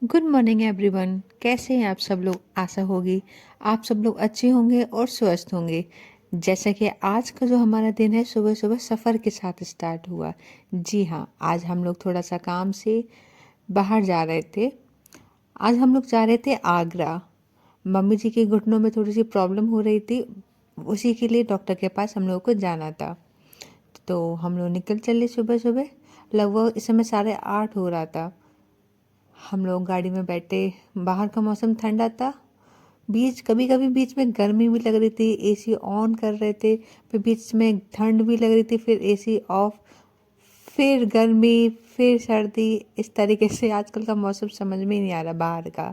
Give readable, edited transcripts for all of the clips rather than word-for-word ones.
Good morning everyone. कैसे हैं आप सब लोग? आशा होगी आप सब लोग अच्छे होंगे और स्वस्थ होंगे। जैसा कि आज का जो हमारा दिन है सुबह सुबह सफ़र के साथ स्टार्ट हुआ। जी हाँ, आज हम लोग थोड़ा सा काम से बाहर जा रहे थे। आज हम लोग जा रहे थे आगरा। मम्मी जी के घुटनों में थोड़ी सी प्रॉब्लम हो रही थी, उसी के लिए डॉक्टर के पास हम लोगों को जाना था। तो हम लोग निकल चले सुबह सुबह। लगभग इस समय 8:30 हो रहा था। हम लोग गाड़ी में बैठे। बाहर का मौसम ठंडा था। कभी कभी बीच में गर्मी भी लग रही थी, एसी ऑन कर रहे थे, फिर बीच में ठंड भी लग रही थी, फिर एसी ऑफ, फिर गर्मी, फिर सर्दी। इस तरीके से आजकल का मौसम समझ में ही नहीं आ रहा बाहर का।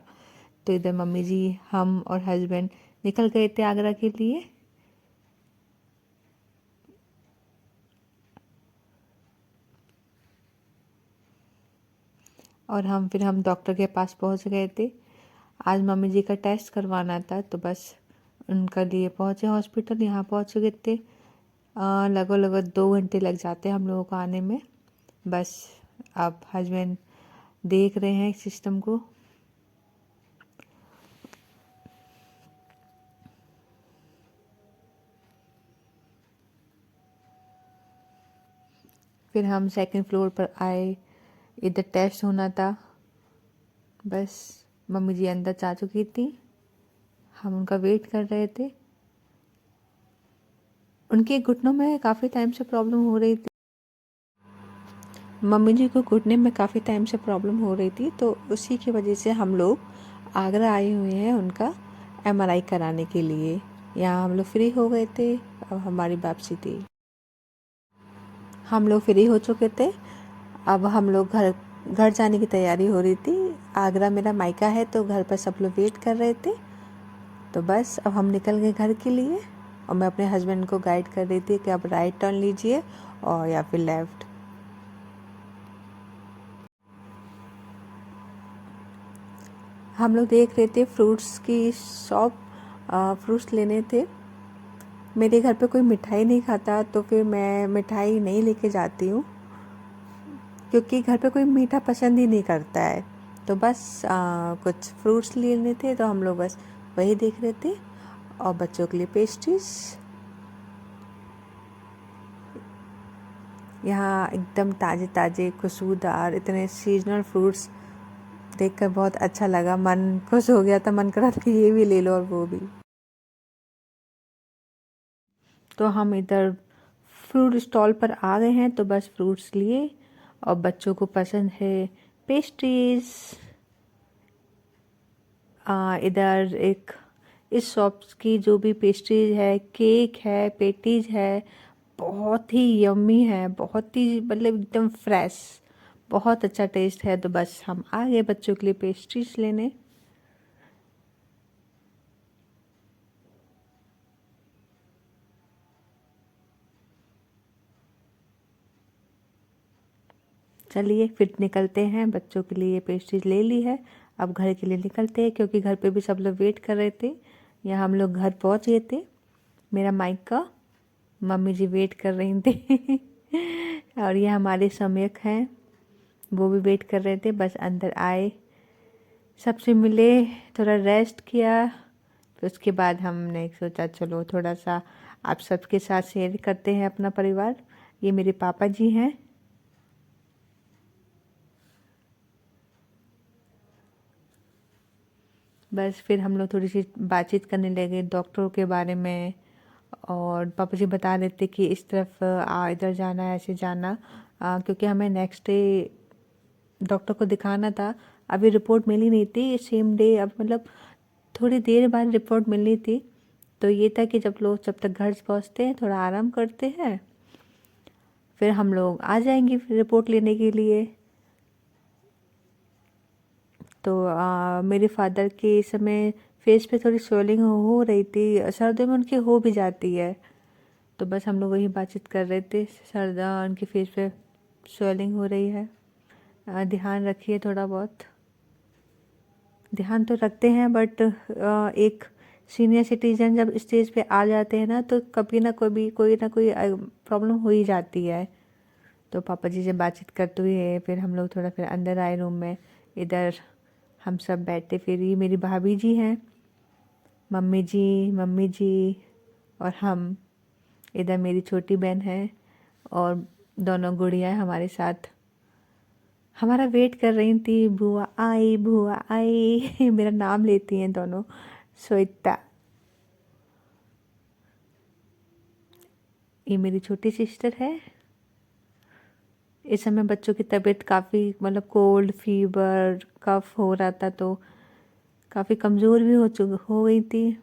तो इधर मम्मी जी, हम और हस्बैंड निकल गए थे आगरा के लिए। और हम डॉक्टर के पास पहुंच गए थे। आज मम्मी जी का टेस्ट करवाना था, तो बस उनका लिए पहुंचे हॉस्पिटल। यहाँ पहुंच गए थे। लगभग लगभग 2 घंटे लग जाते हैं हम लोगों को आने में। बस अब हस्बैंड देख रहे हैं सिस्टम को। फिर हम सेकंड फ्लोर पर आए। इधर टेस्ट होना था। बस मम्मी जी अंदर जा चुकी थी, हम उनका वेट कर रहे थे। उनके घुटनों में काफ़ी टाइम से प्रॉब्लम हो रही थी। मम्मी जी को घुटने में काफ़ी टाइम से प्रॉब्लम हो रही थी, तो उसी की वजह से हम लोग आगरा आए हुए हैं उनका एमआरआई कराने के लिए। यहाँ हम लोग फ्री हो गए थे। अब हमारी वापसी थी। हम लोग फ्री हो चुके थे। अब हम लोग घर घर जाने की तैयारी हो रही थी। आगरा मेरा मायका है, तो घर पर सब लोग वेट कर रहे थे। तो बस अब हम निकल गए घर के लिए। और मैं अपने हस्बैंड को गाइड कर रही थी कि अब राइट टर्न लीजिए और या फिर लेफ़्ट। हम लोग देख रहे थे फ्रूट्स की शॉप। फ्रूट्स लेने थे। मेरे घर पे कोई मिठाई नहीं खाता, तो फिर मैं मिठाई नहीं लेके जाती हूँ, क्योंकि घर पे कोई मीठा पसंद ही नहीं करता है। तो बस कुछ फ्रूट्स लेने थे, तो हम लोग बस वही देख रहे थे। और बच्चों के लिए पेस्ट्रीज। यहाँ एकदम ताज़े ताज़े खुशबूदार इतने सीजनल फ्रूट्स देखकर बहुत अच्छा लगा। मन खुश हो गया था, मन करा था कि ये भी ले लो और वो भी। तो हम इधर फ्रूट स्टॉल पर आ गए हैं, तो बस फ्रूट्स लिए। और बच्चों को पसंद है पेस्ट्रीज। इधर एक इस शॉप की जो भी पेस्ट्रीज है, केक है, पेटीज है, बहुत ही यम्मी है, बहुत ही मतलब एकदम फ्रेश, बहुत अच्छा टेस्ट है। तो बस हम आ गए बच्चों के लिए पेस्ट्रीज लेने। चलिए फिर निकलते हैं। बच्चों के लिए पेस्ट्रीज ले ली है, अब घर के लिए निकलते हैं, क्योंकि घर पे भी सब लोग वेट कर रहे थे। यहाँ हम लोग घर पहुँच गए थे। मेरा मायका, मम्मी जी वेट कर रही थी। और ये हमारे समयक हैं, वो भी वेट कर रहे थे। बस अंदर आए, सबसे मिले, थोड़ा रेस्ट किया। फिर उसके बाद हमने सोचा चलो थोड़ा सा आप सबके साथ शेयर करते हैं अपना परिवार। ये मेरे पापा जी हैं। बस फिर हम लोग थोड़ी सी बातचीत करने लगे डॉक्टरों के बारे में। और पापा जी बता रहे थे कि इस तरफ इधर जाना है, ऐसे जाना, क्योंकि हमें नेक्स्ट डे डॉक्टर को दिखाना था। अभी रिपोर्ट मिली नहीं थी सेम डे, अब मतलब थोड़ी देर बाद रिपोर्ट मिलनी थी। तो ये था कि जब तक घर पहुंचते हैं थोड़ा आराम करते हैं, फिर हम लोग आ जाएंगे फिर रिपोर्ट लेने के लिए। तो मेरे फादर के इस समय फेस पे थोड़ी स्वेलिंग हो रही थी, सर्दियों में उनकी हो भी जाती है। तो बस हम लोग वही बातचीत कर रहे थे। उनके फेस पे स्वेलिंग हो रही है। ध्यान रखिए थोड़ा बहुत। ध्यान तो रखते हैं, बट एक सीनियर सिटीजन जब स्टेज पे आ जाते हैं ना, तो कभी ना कभी कोई ना कोई प्रॉब्लम हो ही जाती है। तो पापा जी से बातचीत करते हुए फिर हम लोग थोड़ा फिर अंदर आए रूम में। इधर हम सब बैठे, फिर ये मेरी भाभी जी हैं, मम्मी जी और हम, इधर मेरी छोटी बहन है और दोनों गुड़िया हमारे साथ हमारा वेट कर रही थी। बुआ आई मेरा नाम लेती हैं दोनों। श्वेता, ये मेरी छोटी सिस्टर है। इस समय बच्चों की तबीयत काफ़ी मतलब कोल्ड फीवर कफ हो रहा था, तो काफ़ी कमज़ोर भी हो गई थी।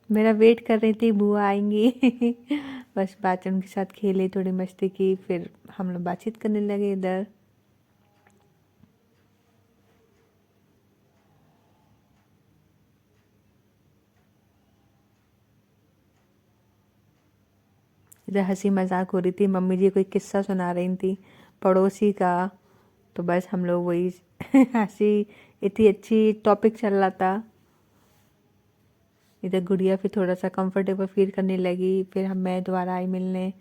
मेरा वेट कर रही थी बुआ आएंगी बस बात उनके साथ खेले, थोड़ी मस्ती की, फिर हम लोग बातचीत करने लगे इधर। इधर हंसी मजाक हो रही थी, मम्मी जी कोई किस्सा सुना रही थी पड़ोसी का, तो बस हम लोग वही हंसी, इतनी अच्छी टॉपिक चल रहा था। इधर गुड़िया फिर थोड़ा सा कंफर्टेबल फील करने लगी, फिर मैं दोबारा आई मिलने,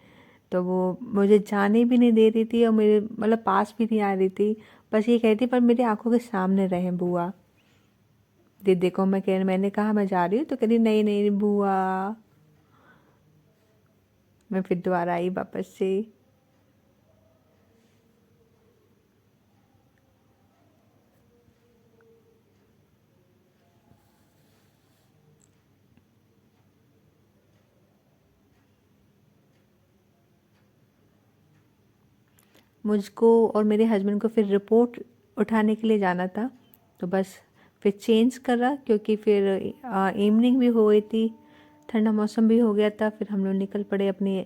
तो वो मुझे जाने भी नहीं दे रही थी और मेरे मतलब पास भी नहीं आ रही थी, बस ये कहती पर मेरी आंखों के सामने रहे बुआ। दीदी को मैंने कहा मैं जा रही हूँ, तो कहती नहीं नहीं बुआ। मैं फिर दोबारा आई वापस से। मुझको और मेरे हस्बैंड को फिर रिपोर्ट उठाने के लिए जाना था, तो बस फिर चेंज करा, क्योंकि फिर इवनिंग भी हो गई थी, ठंडा मौसम भी हो गया था। फिर हम लोग निकल पड़े अपनी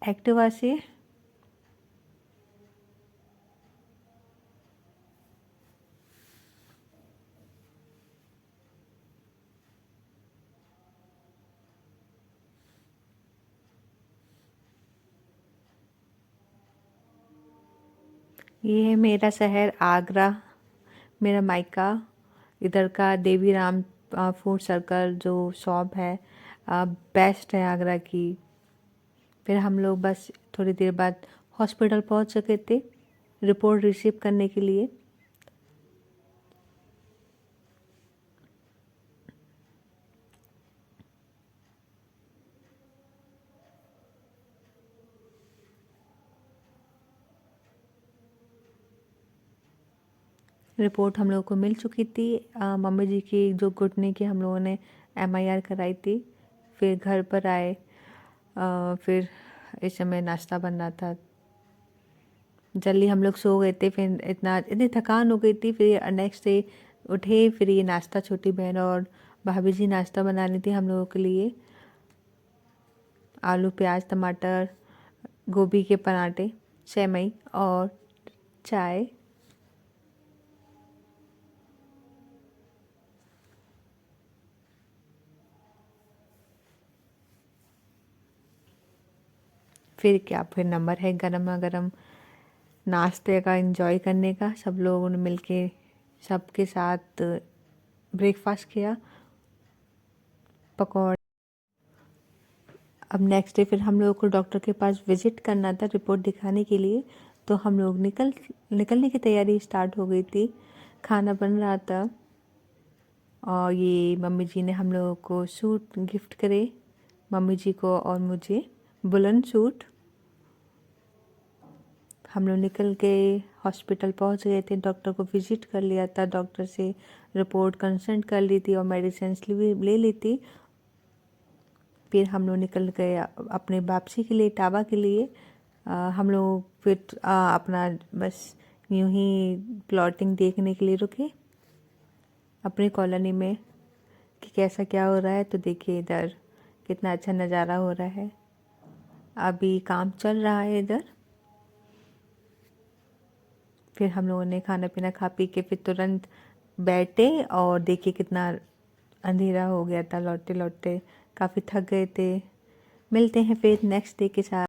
एक्टिवा से। ये है मेरा शहर आगरा, मेरा मायका। इधर का देवी राम फूड सर्कल जो शॉप है बेस्ट है आगरा की। फिर हम लोग बस थोड़ी देर बाद हॉस्पिटल पहुंच चुके थे रिपोर्ट रिसीव करने के लिए। रिपोर्ट हम लोगों को मिल चुकी थी। मम्मी जी की जो घुटने की हम लोगों ने एमआईआर कराई थी। फिर घर पर आए, फिर इस समय नाश्ता बन रहा था। जल्दी हम लोग सो गए थे, फिर इतनी थकान हो गई थी, फिर नेक्स्ट डे उठे, फिर ये नाश्ता छोटी बहन और भाभी जी नाश्ता बना रही थी हम लोगों के लिए। आलू प्याज टमाटर गोभी के पराठे, सेवई और चाय। फिर क्या, फिर नंबर है गरमा गरम नाश्ते का एंजॉय करने का। सब लोगों ने मिलके सबके साथ ब्रेकफास्ट किया, पकौड़े। अब नेक्स्ट डे फिर हम लोगों को डॉक्टर के पास विजिट करना था रिपोर्ट दिखाने के लिए, तो हम लोग निकलने की तैयारी स्टार्ट हो गई थी। खाना बन रहा था और ये मम्मी जी ने हम लोगों को सूट गिफ्ट करे, मम्मी जी को और मुझे बुलन सूट। हम लोग निकल के हॉस्पिटल पहुंच गए थे, डॉक्टर को विजिट कर लिया था, डॉक्टर से रिपोर्ट कंसल्ट कर ली थी और मेडिसिन ले ली थी। फिर हम लोग निकल गए अपने वापसी के लिए, टाबा के लिए। हम लोग फिर अपना बस यूं ही प्लॉटिंग देखने के लिए रुके अपनी कॉलोनी में कि कैसा क्या हो रहा है। तो देखिए इधर कितना अच्छा नज़ारा हो रहा है, अभी काम चल रहा है इधर। फिर हम लोगों ने खाना पीना खा पी के फिर तुरंत बैठे और देखिए कितना अंधेरा हो गया था, लौटते लौटते काफ़ी थक गए थे। मिलते हैं फिर नेक्स्ट डे के साथ।